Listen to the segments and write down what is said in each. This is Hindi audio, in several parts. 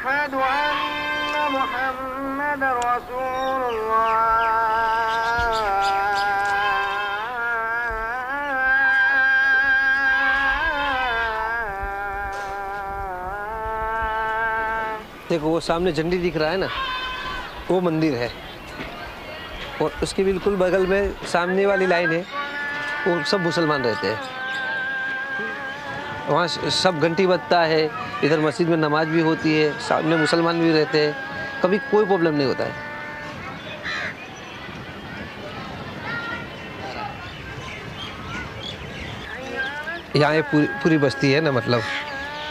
अशहदु अन्ना मुहम्मदर रसूलुल्लाह। देखो वो सामने झंडी दिख रहा है ना, वो मंदिर है, और उसके बिल्कुल बगल में सामने वाली लाइन है, वो सब मुसलमान रहते हैं। वहाँ सब घंटी बजता है, इधर मस्जिद में नमाज भी होती है, सामने मुसलमान भी रहते हैं, कभी कोई प्रॉब्लम नहीं होता है। यहाँ ये पूरी बस्ती है ना, मतलब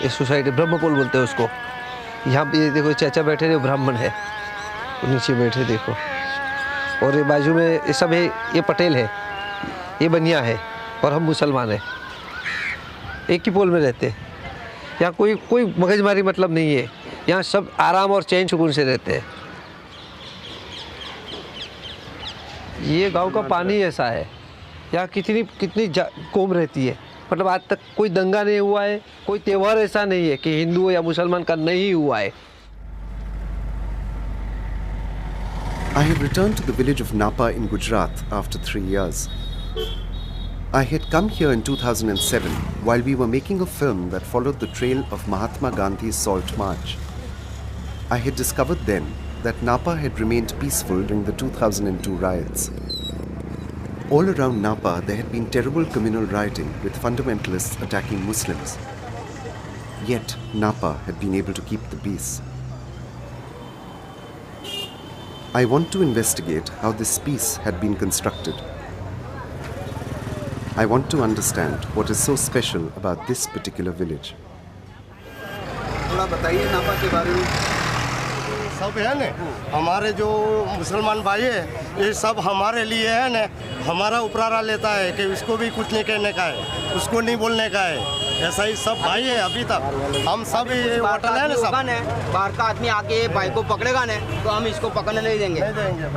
ये सोसाइटी ब्रह्मपुल बोलते हैं उसको। यहाँ पे ये देखो चाचा बैठे रहे, ब्राह्मण है, वो नीचे बैठे देखो, और ये बाजू में ये सब है, ये पटेल है, ये बनिया है, और हम मुसलमान हैं, एक ही पोल में रहते हैं। यहाँ कोई मगजमारी मतलब नहीं है, यहाँ सब आराम और चैन सुकून से रहते हैं। ये गांव का पानी ऐसा है, यहाँ कितनी कौम रहती है, मतलब आज तक कोई दंगा नहीं हुआ है, कोई त्यौहार ऐसा नहीं है कि हिंदू या मुसलमान का नहीं हुआ है। I have returned to the village of Napa in Gujarat after 3 years. I had come here in 2007 while we were making a film that followed the trail of Mahatma Gandhi's Salt March. I had discovered then that Napa had remained peaceful during the 2002 riots. All around Napa there had been terrible communal rioting with fundamentalists attacking Muslims. Yet Napa had been able to keep the peace. I want to investigate how this peace had been constructed. I want to understand what is so special about this particular village. थोड़ा बताइए नापा के बारे में। सब है ना, हमारे जो मुसलमान भाई है ये सब हमारे लिए है ना, हमारा उपरारा लेता है कि इसको भी कुछ नहीं कहने का है, उसको नहीं बोलने का है, ऐसा ही सब भाई है। अभी तक हम सब होटल है ना, सब बाहर का आदमी आके भाई को पकड़ेगा ना तो हम इसको पकड़ने नहीं देंगे,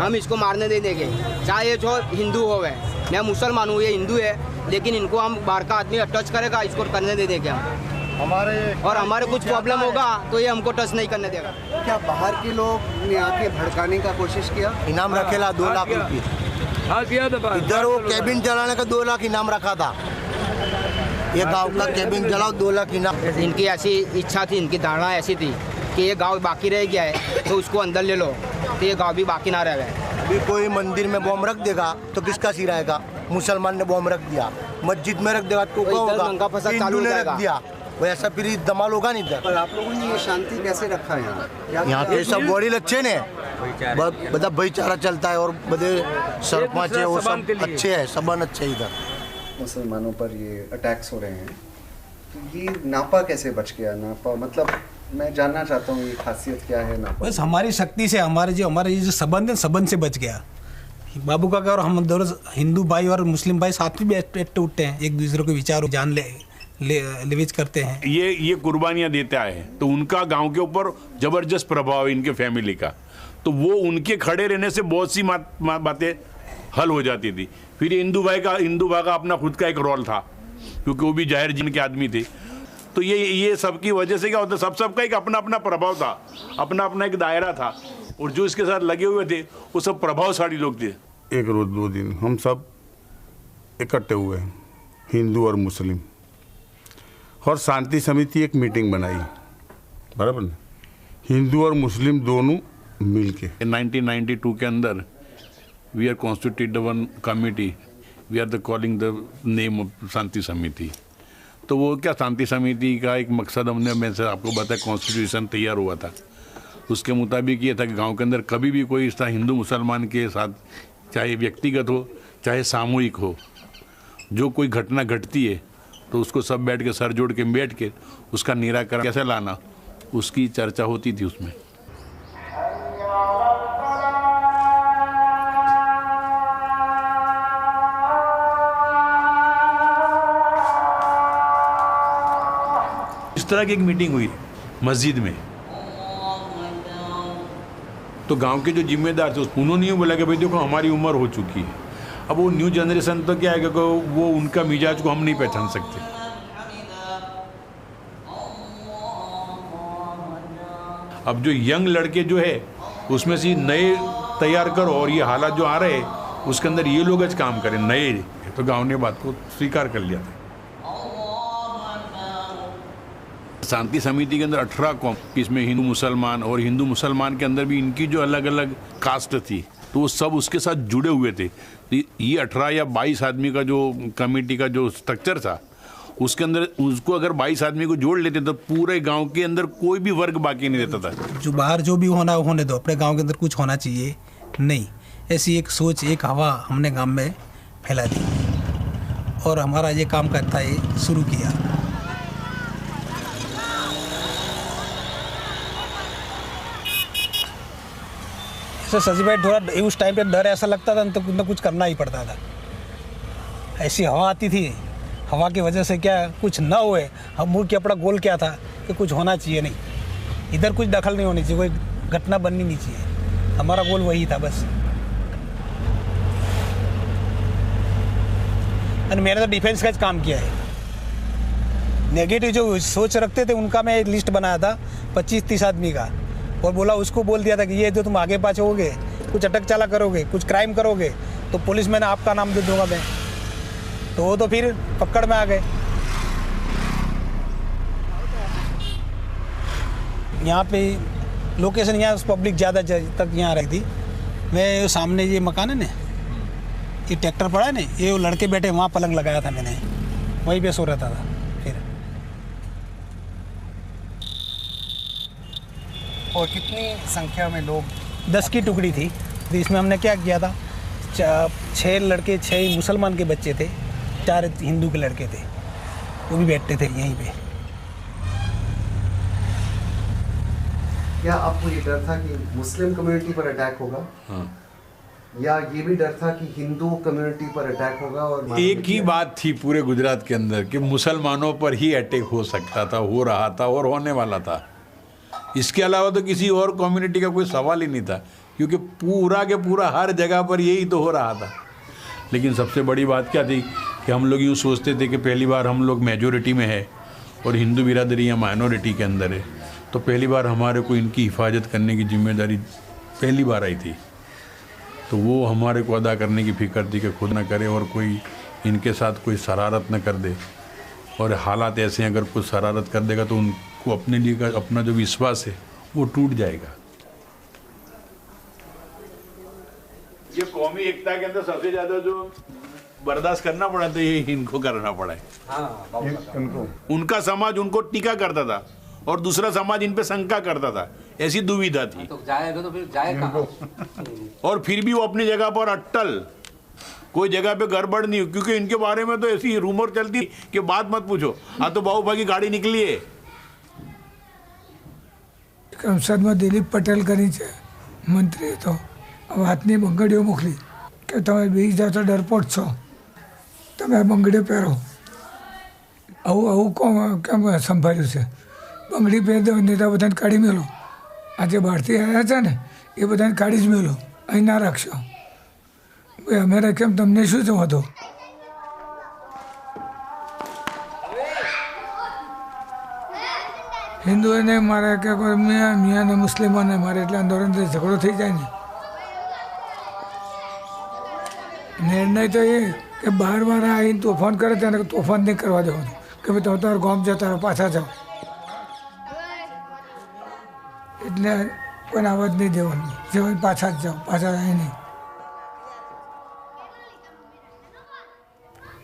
हम इसको मारने नहीं देंगे, चाहे जो हिंदू हो गए। मैं मुसलमान हूँ, ये हिंदू है, लेकिन इनको हम बाहर का आदमी टच करेगा इसको करने नहीं देंगे हम। हमारे कुछ प्रॉब्लम होगा तो ये हमको टच नहीं करने देगा। क्या बाहर के लोग ने आके भड़काने का कोशिश किया? इनाम रखेला 2 लाख रुपये। हाँ किया था, इधर वो कैबिन चलाने का 2 लाख इनाम रखा था, ये गांव का कैबिन चलाओ 2 लाख इनाम। इनकी ऐसी इच्छा थी, इनकी धारणा ऐसी थी कि ये गांव बाकी रह गया है तो उसको अंदर ले लो, तो ये गांव भी बाकी ना रह गए। अभी कोई मंदिर में बम रख देगा तो किसका सिर आएगा? मुसलमान ने बम रख दिया, मस्जिद में रख देगा तो होगा हिंदू ने रख दिया, वैसा फिर धमाल होगा नहीं इधर। पर आप लोगों ने ये शांति कैसे रखा है यहाँ के सब बड़ी अच्छे ने, बड़ा भाईचारा चलता है और बड़े सरपंच है वो सब अच्छे है, सबन अच्छे इधर। मुसलमानों पर ये अटैक्स हो रहे हैं, तो ये नापा कैसे बच गया? नापा मतलब मैं जानना चाहता हूँ ये खासियत क्या है नापा? बस हमारी शक्ति से, हमारे जो संबंध है, संबंध से बच गया। बाबू का और हम दोनों हिंदू भाई और मुस्लिम भाई साथ में बैठते उठते हैं, एक दूसरे को विचार जान लिविज करते हैं। ये कुर्बानियाँ देता है तो उनका गांव के ऊपर जबरदस्त प्रभाव है इनके फैमिली का, तो वो उनके खड़े रहने से बहुत सी बातें हल हो जाती थी। फिर हिंदू भाई का अपना खुद का एक रोल था, क्योंकि वो भी जाहिर जिन के आदमी थे, तो ये सबकी वजह से क्या होता, सबका एक अपना अपना प्रभाव था, अपना अपना एक दायरा था, और जो इसके साथ लगे हुए थे वो सब प्रभावशाली लोग थे। एक रोज 2 दिन हम सब इकट्ठे हुए, हिंदू और मुस्लिम, और शांति समिति एक मीटिंग बनाई, बराबर ना, हिंदू और मुस्लिम दोनों मिलके। 1992 के अंदर we are constituted one committee, we are the calling the name of Shanti Samiti. तो वो क्या शांति समिति का एक मकसद हमने, मैं से आपको बताया, कॉन्स्टिट्यूशन तैयार हुआ था, उसके मुताबिक ये था कि गांव के अंदर कभी भी कोई इस तरह हिंदू मुसलमान के साथ, चाहे व्यक्तिगत हो चाहे सामूहिक हो, जो कोई घटना घटती है तो उसको सब बैठ के सर जोड़ के बैठ के उसका निराकरण कैसे लाना, उसकी चर्चा होती थी उसमें। इस तरह की एक मीटिंग हुई मस्जिद में, तो गांव के जो जिम्मेदार थे उन्होंने ये बोला कि भाई देखो हमारी उम्र हो चुकी है, अब वो न्यू जनरेशन तो क्या है कि वो उनका मिजाज को हम नहीं पहचान सकते। अब जो यंग लड़के जो है उसमें से नए तैयार करो और ये हालात जो आ रहे हैं उसके अंदर ये लोग आज काम करें नए, तो गांव ने बात को स्वीकार कर लिया था। शांति समिति के अंदर 18 कौम, इसमें हिंदू मुसलमान, और हिंदू मुसलमान के अंदर भी इनकी जो अलग अलग कास्ट थी तो वो सब उसके साथ जुड़े हुए थे। तो ये 18 या 22 आदमी का जो कमेटी का जो स्ट्रक्चर था उसके अंदर उसको अगर 22 आदमी को जोड़ लेते तो पूरे गांव के अंदर कोई भी वर्ग बाकी नहीं रहता था। जो बाहर जो भी होना होने दो, अपने गांव के अंदर कुछ होना चाहिए नहीं, ऐसी एक सोच, एक हवा हमने गांव में फैला दी और हमारा ये काम करता है शुरू किया। तो सच में थोड़ा उस टाइम पे डर ऐसा लगता था तो कुछ ना कुछ करना ही पड़ता था। ऐसी हवा आती थी, हवा की वजह से क्या कुछ ना हुए, हम मुड़ के अपना गोल क्या था कि कुछ होना चाहिए नहीं, इधर कुछ दखल नहीं होनी चाहिए, कोई घटना बननी नहीं चाहिए, हमारा गोल वही था बस। और मैंने तो डिफेंस का काम किया है। नेगेटिव जो सोच रखते थे उनका मैं एक लिस्ट बनाया था 25-30 आदमी का, और उसको बोल दिया था कि ये जो तुम आगे पाछे होगे, कुछ अटक चाला करोगे, कुछ क्राइम करोगे तो पुलिस में आपका नाम दे दूंगा मैं। तो वो तो फिर पकड़ में आ गए। यहाँ पे लोकेशन यहाँ पब्लिक ज़्यादा तक यहाँ रही थी। मैं सामने ये मकान है ना, ये ट्रैक्टर पड़ा है ना, ये लड़के बैठे वहाँ पलंग लगाया था मैंने, वहीं पे सो रहता था। फिर और कितनी संख्या में लोग? 10 की टुकड़ी थी। तो इसमें हमने क्या किया था, 6 लड़के, 6 मुसलमान के बच्चे थे, 4 हिंदू के लड़के थे, वो भी बैठते थे यहीं पे। क्या आपको ये डर था कि मुस्लिम कम्युनिटी पर अटैक होगा? हाँ। या ये भी डर था कि हिंदू कम्युनिटी पर अटैक होगा? और एक ही बात थी पूरे गुजरात के अंदर कि मुसलमानों पर ही अटैक हो सकता था, हो रहा था और होने वाला था। इसके अलावा तो किसी और कम्युनिटी का कोई सवाल ही नहीं था, क्योंकि पूरा के पूरा हर जगह पर यही तो हो रहा था। लेकिन सबसे बड़ी बात क्या थी कि हम लोग यूँ सोचते थे कि पहली बार हम लोग मेजॉरिटी में है और हिंदू बिरादरी या माइनॉरिटी के अंदर है, तो पहली बार हमारे को इनकी हिफाजत करने की जिम्मेदारी पहली बार आई थी। तो वो हमारे को अदा करने की फिक्र थी कि खुद ना करे और कोई इनके साथ कोई शरारत न कर दे, और हालात ऐसे अगर कुछ शरारत कर देगा तो उनको अपने लिए का अपना जो विश्वास है वो टूट जाएगा। ये कौमी एकता के अंदर सबसे ज़्यादा जो बर्दाश्त करना पड़ा तो ये इनको करना पड़ा है। हाँ, उनका समाज उनको टीका करता था और दूसरा समाज इन पे शंका करता था, ऐसी दुविधा थी। तो जाएगा तो फिर जाएगा और फिर भी वो अपनी जगह पर अट्टल, कोई जगह पे गड़बड़ नहीं, क्योंकि इनके बारे में तो ऐसी रूमर चलती कि बात मत पूछो। तो बाहुबा की गाड़ी निकली है। संसदમાં દિલીપ પટેલ કરી છે મંત્રી, તો વાતની બંગડીઓ મોકલી કે તમે બીજ જાઓ તો ડરપોટ છો, તમે બંગડીઓ પહેરો. આવું કેમ સંભાળ્યું છે? બંગડી પહેરી દો, નેતા બધાને કાઢી મેલો. આ જે બહારથી આવ્યા છે ને એ બધાને કાઢી જ મેલો, અહીં ના રાખશો. ભાઈ અમે રાખ્યા તમને શું થયું હતું? હિન્દુઓને મારે કે કોઈ મિયા ને મુસ્લિમોને મારે એટલે આંદોલન ઝઘડો થઈ જાય ને. નિર્ણય તો એ કે બહારવાળા આવીને તોફાન કરે તેને તોફાન નહીં કરવા દેવાનું, કે ભાઈ તમે તમારું ગામ જતા રહો, પાછા જાઓ. એટલે કોઈને અવાજ નહીં દેવાનું, જે હોય પાછા જ જાઓ, પાછા જાય નહીં.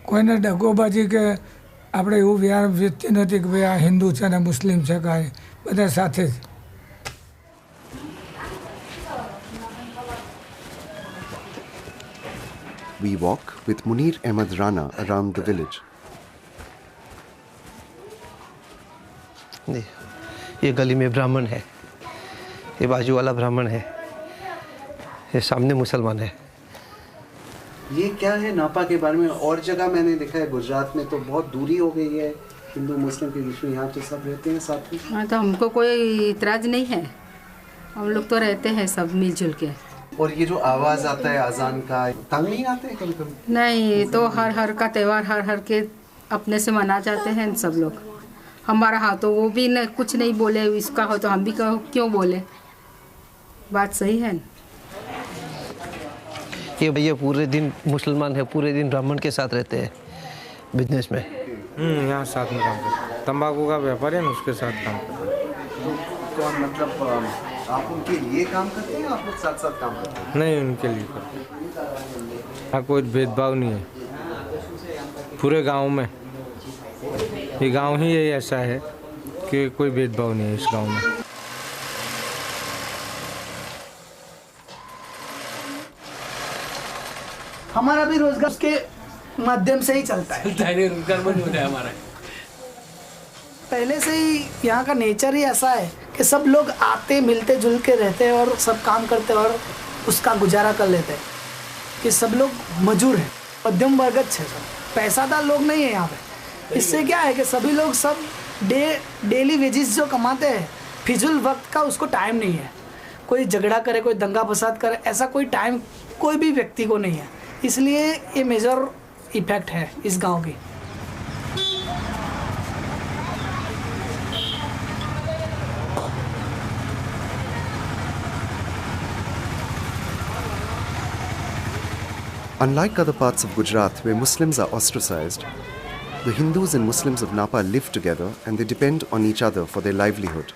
કોઈને ડગોબાજી કે આપણે એવું વ્યક્તિ નથી કે ભાઈ આ હિન્દુ છે ને મુસ્લિમ છે, કાંઈ બધા સાથે જ. We walk with Munir Ahmed Rana around the village. ये गली में ब्राह्मण है, ये बाजू वाला ब्राह्मण है, ये सामने मुसलमान है। ये क्या है नापा के बारे में? और जगह मैंने देखा है गुजरात में तो बहुत दूरी हो गई है हिंदू मुस्लिम के बीच में, यहाँ तो सब रहते हैं साथ में। हाँ, तो हमको कोई इतराज़ नहीं है, हम लोग तो रहते हैं सब मिलजुल के। और ये जो आवाज़ आता है अजान का, तंग नहीं आते हैं कभी कभी? नहीं, तो हर का त्यौहार हर के अपने से मना जाते हैं सब लोग, हमारा हाथ तो वो भी न कुछ नहीं बोले, इसका हो तो हम भी क्यों बोले। बात सही है ना। ये भैया पूरे दिन मुसलमान है, पूरे दिन ब्राह्मण के साथ रहते हैं बिजनेस में। यहाँ साथ में काम करते हैं, तंबाकू का व्यापार है ना, उसके साथ काम करते हैं। कौन मतलब आप उनके लिए काम करते हैं या आप लोग साथ साथ काम करते हैं? नहीं, उनके लिए करते हैं। यहाँ कोई भेदभाव नहीं है पूरे गांव में। ये गांव ही ऐसा है कि कोई भेदभाव नहीं है इस गांव में। हमारा भी रोजगार के माध्यम से ही चलता है। रोजगार बंद होता है हमारा। पहले से ही यहाँ का नेचर ही ऐसा है कि सब लोग आते मिलते जुल के रहते हैं और सब काम करते हैं और उसका गुजारा कर लेते हैं। कि सब लोग मजदूर हैं, मध्यम वर्गत है, सब पैसादार लोग नहीं है यहाँ पे। इससे क्या है कि सभी लोग सब डेली वेजिस जो कमाते हैं, फिजूल वक्त का उसको टाइम नहीं है। कोई झगड़ा करे, कोई दंगा फसाद करे, ऐसा कोई टाइम कोई भी व्यक्ति को नहीं है। इसलिए ये मेजर इफेक्ट है इस गांव की। Unlike other parts of Gujarat where Muslims are ostracized, the Hindus and Muslims of Napa live together and they depend on each other for their livelihood.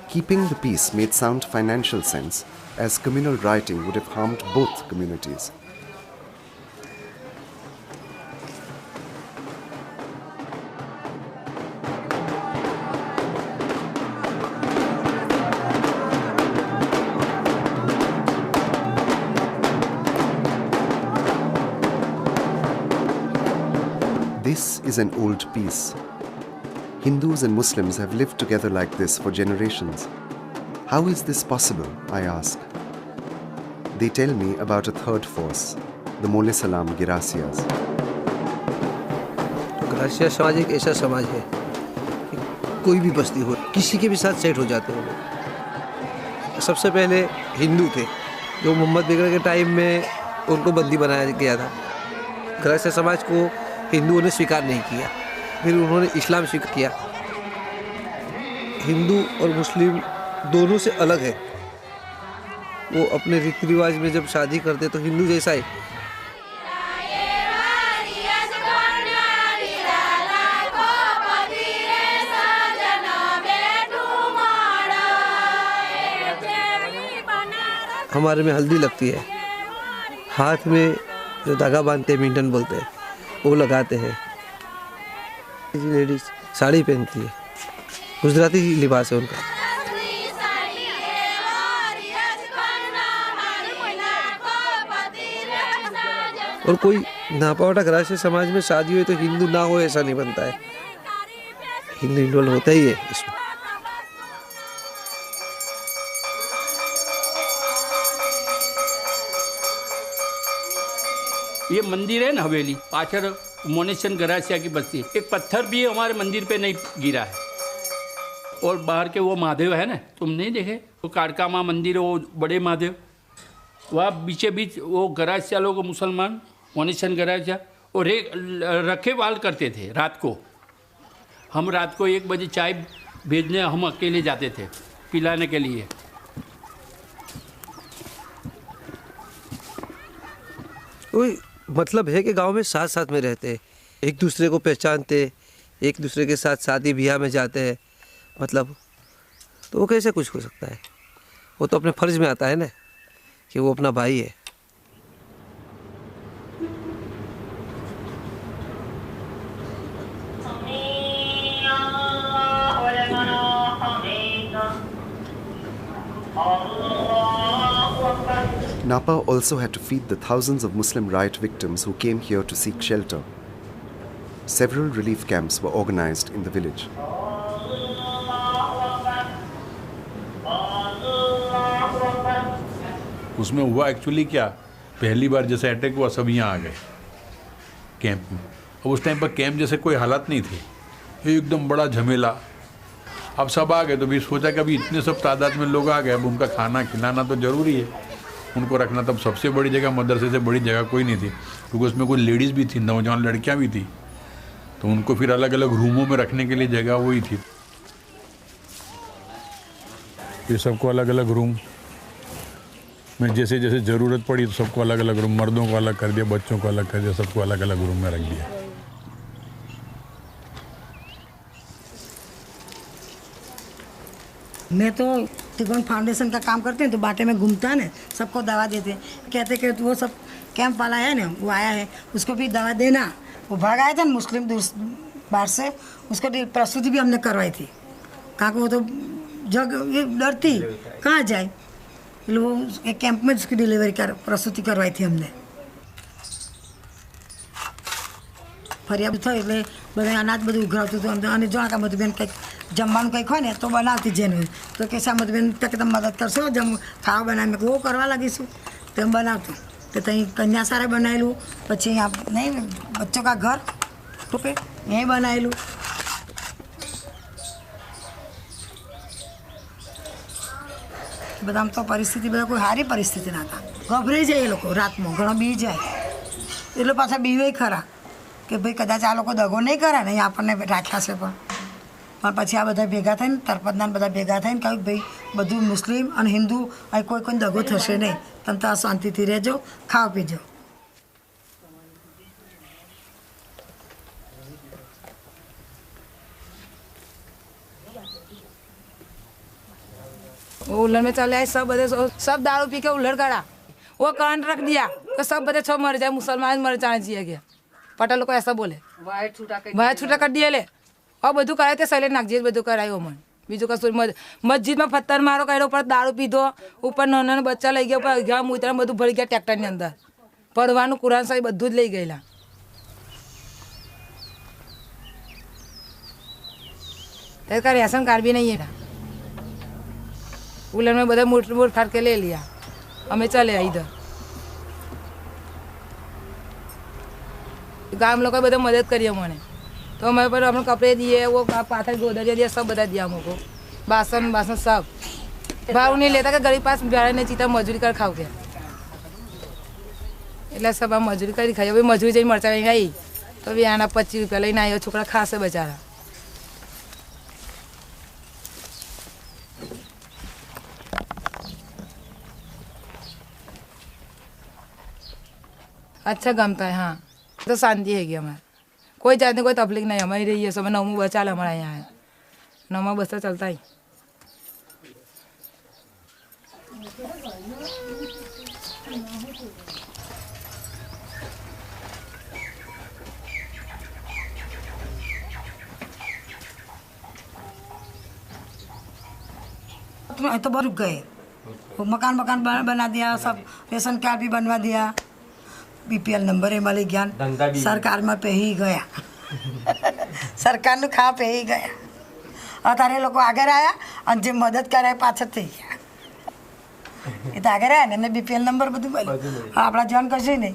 Keeping the peace made sound financial sense, as communal rioting would have harmed both communities. This is an old peace. Hindus and Muslims have lived together like this for generations. How is this possible, I ask. They tell me about a third force, the Mole Salam Girasias. Gratia समाज एक ऐसा समाज है कि कोई भी बस्ती हो, किसी के भी साथ सेट हो जाते हैं लोग। सबसे पहले हिंदू थे, जो मोहम्मद बेगर के टाइम में उनको बंदी बनाया गया था। ग्रासिया समाज को हिंदुओं ने स्वीकार नहीं किया, फिर उन्होंने इस्लाम स्वीकार किया। हिंदू और मुस्लिम दोनों से अलग है। वो अपने रीति रिवाज में जब शादी करते तो हिंदू जैसा ही। हमारे में हल्दी लगती है, हाथ में जो धागा बांधते हैं, मिंटन बोलते हैं, वो लगाते हैं। लेडीज साड़ी पहनती है, गुजराती लिबास है उनका। और कोई नापावटा ग्रासिया समाज में शादी हुई तो हिंदू ना हो ऐसा नहीं बनता है, हिंदू इन्वॉल्व होता ही है इसमें। ये मंदिर है ना हवेली, पाछड़ मोनेशन गरासिया की बस्ती, एक पत्थर भी हमारे मंदिर पे नहीं गिरा है। और बाहर के वो महादेव है ना, तुम नहीं देखे, वो काड़का माँ मंदिर है, वो बड़े महादेव, वहाँ बीचे बीच वो गरासिया लोग मुसलमान मोनेशन गरासिया और रखेवाल करते थे। रात को हम रात को 1 बजे चाय भेजने हम अकेले जाते थे पिलाने के लिए। मतलब है कि गांव में साथ साथ में रहते, एक दूसरे को पहचानते, एक दूसरे के साथ शादी ब्याह में जाते हैं। मतलब तो वो कैसे कुछ हो सकता है? वो तो अपने फर्ज में आता है ना कि वो अपना भाई है। Napa also had to feed the thousands of Muslim riot victims who came here to seek shelter. Several relief camps were organized in the village. उसमें हुआ एक्चुअली क्या, पहली बार जैसे अटैक हुआ सब यहाँ आ गए कैंप में। अब उस टाइम पर कैंप जैसे कोई हालात नहीं थे, एकदम बड़ा झमेला। अब सब आ गए तो भी सोचा कि अभी इतने सब तादाद में लोग आ गए, अब उनका खाना खिलाना तो ज़रूरी है, उनको रखना। तब सबसे बड़ी जगह मदरसे से बड़ी जगह कोई नहीं थी, क्योंकि उसमें कोई लेडीज़ भी थी, नौजवान लड़कियां भी थी, तो उनको फिर अलग अलग रूमों में रखने के लिए जगह वही थी। ये सबको अलग अलग रूम में जैसे जैसे ज़रूरत पड़ी तो सबको अलग अलग रूम, मर्दों को अलग कर दिया, बच्चों को अलग कर दिया, सबको अलग अलग रूम में रख दिया। मैं तो त्रिकोण फाउंडेशन का काम करते हैं, तो बाटे में घूमता है ना, सबको दवा देते हैं। कहते कि वो सब कैंप वाला है ना, वो आया है, उसको भी दवा देना। वो भाग आया था ना मुस्लिम बाहर से, उसको प्रसूति भी हमने करवाई थी। कहाँ को वो तो जग डरती कहाँ जाए, वो एक कैंप में उसकी प्रसूति करवाई थी हमने। ફરિયાદ થઈ એટલે બધા અનાજ બધું ઉઘરાવતું હતું અને જો આ મધુબેન કંઈક જમવાનું કંઈક હોય ને તો બનાવતી જેને તો કે શા મધુબેન તમ મદદ કરશો ખાવા બનાવી वो કરવા લાગીશું તો બનાવતું તો ત્યાં કન્યાસારે બનાવેલું પછી यहाँ नहीं बच्चों का घर तो पे यहीं बनावेલું બધા તો પરિસ્થિતિ બધા કોઈ સારી પરિસ્થિતિ ના હતા ગભરાઈ જાય એ લોકો રાતમાં ઘણો બી જાય એટલે પાછા બીવે ખરા કે ભાઈ કદાચ આ લોકો દગો નહીં કરે ને આપણને રાખ્યા છે પણ પછી આ બધા ભેગા થઈને તરપતના બધા ભેગા થઈને કહ્યું ભાઈ બધું મુસ્લિમ અને હિન્દુ અહીં કોઈ દગો થશે નહીં, તમે તો શાંતિથી રહેજો, ખાઓ પીજો। वो उल्लड़ में चले आए, सब दारू पी के उल्लड़ करा, वो करंट रख दिया तो सब बच्चे सब मर जाए, मुसलमान मर जाने चाहिए गया। पटेल को ऐसा बोले वायर छूटा कर दिए ले और बधु कराए थे सैलेंट नागजी बधु कराए मन बीजू का मस्जिद में पत्थर मारो कहो ऊपर दारू पीधो ऊपर नाना बच्चा लई गया ऊपर घा मुतरा बधु भरी गया ट्रेक्टर ने अंदर पढ़वानु कुरान साहिब बधु ज लई गयेला। तेरे राशन कार्ड भी नहीं है। उलर में बधा मूठ फाड़ के ले लिया, हमें चले इधर गाँव लोग बधा मदद करिए मैंने तो हमारे पर अपने कपड़े दिए, वो पाथर गोदरिया दिया, सब बता दिया हमको, बासन बासन सब भाव नहीं लेता कि गरीब पास बिहार नहीं चीता मजूरी कर खाओ के એટલે सब हम मजूरी कर खाई। अभी मजूरी जई मरचा गई तो भी आना 25 रुपया लेना आयो, छोकरा खा से बेचारा। अच्छा गमता है, हाँ तो शांति है हमारे, कोई जाने कोई तकलीफ नहीं हमारी रही है। सब नौमू बचा हमारा यहाँ है, नौमा बस्ता चलता ही। तो बहुत रुक गए, मकान बना दिया, सब रेशन कार्ड भी बनवा दिया, बीपीएल नंबर है मालिक ज्ञान सरकार में पे ही गया सरकार नु खा पे ही गया। अतारे लोग आगे आया और जो मदद करे पाछळ थी गया। ये तो आगे आया ने बीपीएल नंबर બધું મળ્યું, આપણા જાન કશું નહીં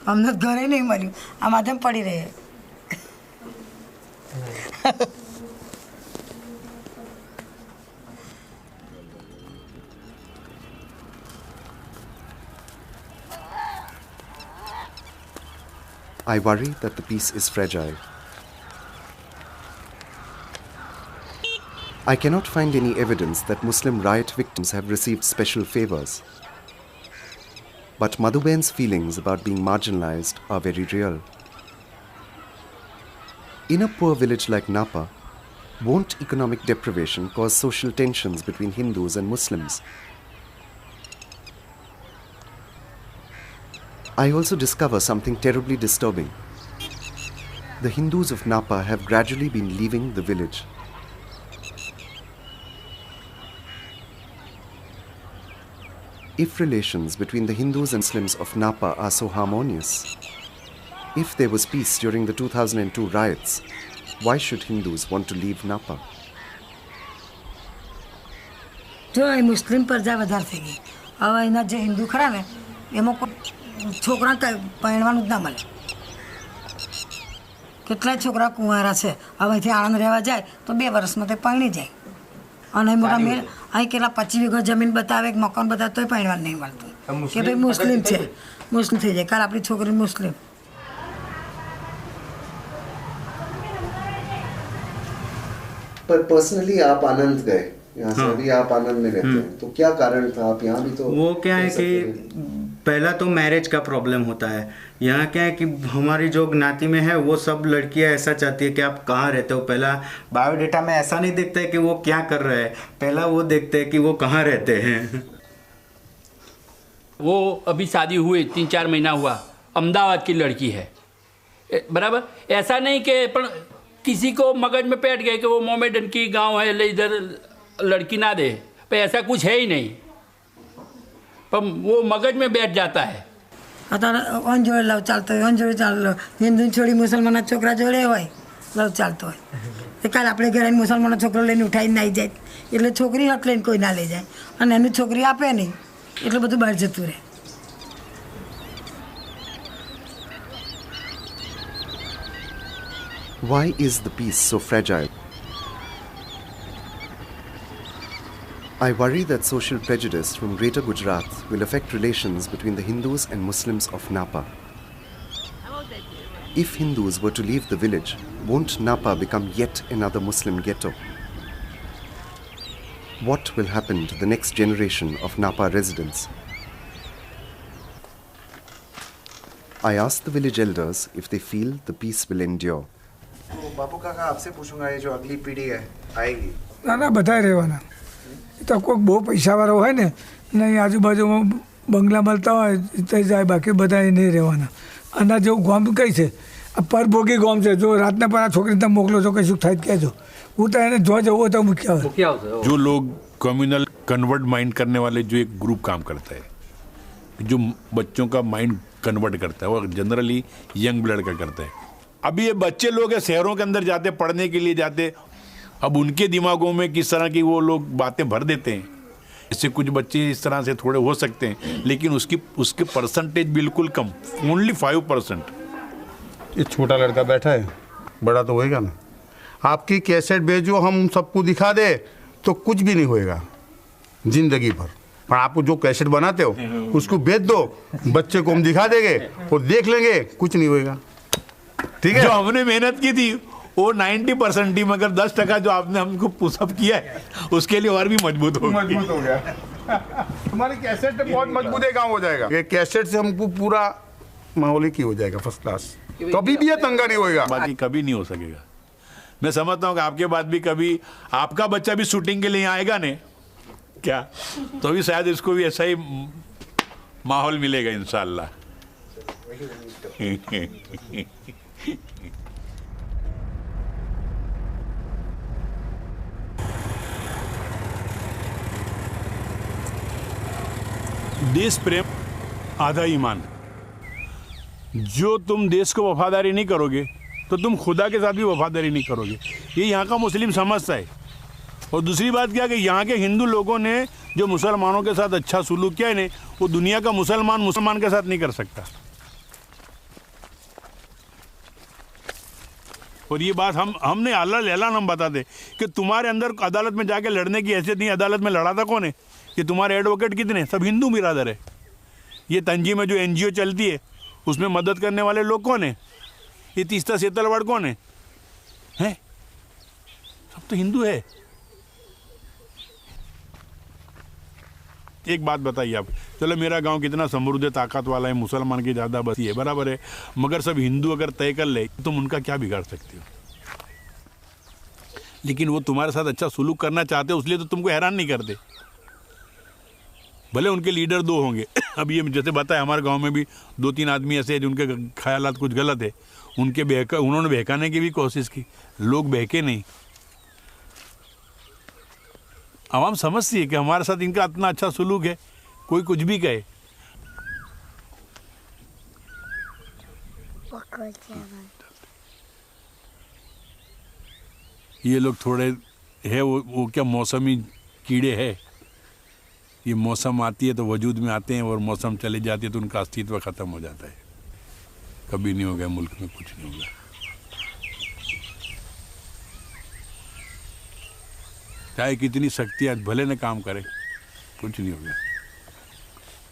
અમને ઘરે નહીં મળ્યું, આ માધ્યમ પડી રહે। I worry that the peace is fragile. I cannot find any evidence that Muslim riot victims have received special favors. But Madhuben's feelings about being marginalized are very real. In a poor village like Napa, won't economic deprivation cause social tensions between Hindus and Muslims? I also discover something terribly disturbing. The Hindus of Napa have gradually been leaving the village. If relations between the Hindus and Muslims of Napa are so harmonious, if there was peace during the 2002 riots, why should Hindus want to leave Napa? जो मुस्लिम प्रजा વધારે થઈ ગઈ, હવે એના જે હિન્દુ ખરા ને એમાં છોકરા પરણવાનું જ ના મળે। કેટલાય છોકરા કુંવારા છે, હવે અહીંથી આણંદ રહેવા જાય તો 2 વર્ષમાં તે પરણી જાય અને મોટા મેળ અહીં કેટલા 25 વીઘા જમીન બતાવે, મકાન બતાવે તોય પરણવાનું નહીં મળતું કે ભાઈ મુસ્લિમ છે। મુસ્લિમ થઈ જાય. કાલ આપણી છોકરી મુસ્લિમ. पर पर्सनली आप आनंद गए यहाँ से, अभी आप आनंद में रहते हैं, तो क्या कारण था? आप यहाँ भी तो वो क्या है कि पहला तो मैरिज का प्रॉब्लम होता है. यहाँ क्या है कि हमारी जो ज्ञाति में है वो सब लड़कियाँ ऐसा चाहती है कि आप कहाँ रहते हो. पहला बायोडेटा में ऐसा नहीं देखते कि वो क्या कर रहे हैं, पहला वो देखते हैं कि वो कहाँ रहते हैं. वो अभी शादी हुई 3-4 महीना हुआ, अहमदाबाद की लड़की है, बराबर. ऐसा नहीं कि पर किसी को मगज में बैठ गए कि वो मोमेडन की गांव है, इधर लड़की ना दे, पर ऐसा कुछ है ही नहीं, पर वो मगज में बैठ जाता है. અત્યારે ઓન જોડે લવ ચાલતો હોય, ઓન જોડે ચાલો, હિન્દુ છોડી મુસલમાનના છોકરા જોડે હોય લવ ચાલતો હોય. એ કાલ આપણે ઘરે મુસલમાનનો છોકરો લઈને ઉઠાઈને નાઈ જાય, એટલે છોકરી હટ લઈને કોઈ ના લઈ જાય, અને એની છોકરી આપે નહીં એટલે બધું બહાર જતું રહે. Why is the peace so fragile? I worry that social prejudice from Greater Gujarat will affect relations between the Hindus and Muslims of Napa. If Hindus were to leave the village, won't Napa become yet another Muslim ghetto? What will happen to the next generation of Napa residents? I asked the village elders if they feel the peace will endure. तो बापू काका आपसे पूछूंगा, ये जो अगली पीढ़ी है आएगी, ના ના બધાય રહેવાના. એ તો કોઈ બહુ પૈસાવાળો હોય ને નહીં આજુબાજુમાં બંગલા મળતા હોય તો જાય, બાકી બધા નહીં રહેવાના. આના જેવું ગામ કઈ છે? આ પરભોગી ગામ છે. જો રાતના પર આ છોકરીને તમે મોકલો છો કશું થાય કહેજો, હું તો એને જો જવું હોય તો મૂક્યા હોય. जो लोग कम्युनल कन्वर्ट माइंड करने वाले जो एक ग्रुप काम करता है, जो बच्चों का माइंड कन्वर्ट करता है, वो जनरली यंग ब्लड का करता है. अभी ये बच्चे लोग हैं शहरों के अंदर जाते पढ़ने के लिए जाते, अब उनके दिमागों में किस तरह की वो लोग बातें भर देते हैं. इससे कुछ बच्चे इस तरह से थोड़े हो सकते हैं, लेकिन उसके परसेंटेज बिल्कुल कम, ओनली 5%. ये छोटा लड़का बैठा है, बड़ा तो होएगा ना. आपकी कैसेट भेजो, हम सबको दिखा दे तो कुछ भी नहीं होएगा जिंदगी भर. पर आप जो कैसेट बनाते हो उसको भेज दो, बच्चे को हम दिखा देंगे और देख लेंगे, कुछ नहीं होएगा. ठीक है. जो हमने मेहनत की थी वो 90% थी, मगर 10% जो आपने हमको पुशअप किया है उसके लिए और भी मजबूत हो गया. हमारी कैसेट बहुत मजबूत है, काम हो जाएगा. ये कैसेट से हमको पूरा माहौल ही हो जाएगा फर्स्ट क्लास. कभी भी ये तंगा नहीं होएगा. बाकी कभी नहीं हो सकेगा. मैं समझता हूँ कि आपके बाद भी कभी आपका बच्चा भी शूटिंग के लिए आएगा ने क्या, तो भी शायद इसको भी ऐसा ही माहौल मिलेगा इंशाल्लाह. देश प्रेम आधा ईमान. जो तुम देश को वफादारी नहीं करोगे तो तुम खुदा के साथ भी वफादारी नहीं करोगे. ये यहाँ का मुस्लिम समझता है. और दूसरी बात क्या कि यहाँ के हिंदू लोगों ने जो मुसलमानों के साथ अच्छा सुलूक किया है ने, वो दुनिया का मुसलमान के साथ नहीं कर सकता. और ये बात हमने अल्लाह लेला हम बता दे कि तुम्हारे अंदर अदालत में जाके लड़ने की हैसियत नहीं. अदालत में लड़ा था कौन है? ये तुम्हारे एडवोकेट कितने? सब हिंदू बिरादर है. ये तंजीम में जो NGO चलती है उसमें मदद करने वाले लोग कौन है? ये तीस्ता सेतलवाड़ कौन है? हैं? सब तो हिंदू है. एक बात बताइए आप, चलो मेरा गांव कितना समृद्ध ताकत वाला है, मुसलमान की ज़्यादा बस्ती है, बराबर है, मगर सब हिंदू अगर तय कर ले तुम उनका क्या बिगाड़ सकते हो? लेकिन वो तुम्हारे साथ अच्छा सुलूक करना चाहते हो, इसलिए तो तुमको हैरान नहीं करते. भले उनके लीडर 2 होंगे. अब ये जैसे बताया हमारे गांव में भी 2-3 आदमी ऐसे हैं जिनके ख्यालात कुछ गलत है, उन्होंने बहकाने की भी कोशिश की, लोग बहके नहीं. आवाम समझती है कि हमारे साथ इनका इतना अच्छा सुलूक है, कोई कुछ भी कहे. ये लोग थोड़े है वो क्या मौसमी कीड़े हैं. ये मौसम आती है तो वजूद में आते हैं और मौसम चले जाती है तो उनका अस्तित्व ख़त्म हो जाता है. कभी नहीं होगा मुल्क में, कुछ नहीं होगा. चाहे कितनी शक्तियाँ भले न काम करे, कुछ नहीं होगा.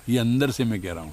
ये अंदर से मैं कह रहा हूँ.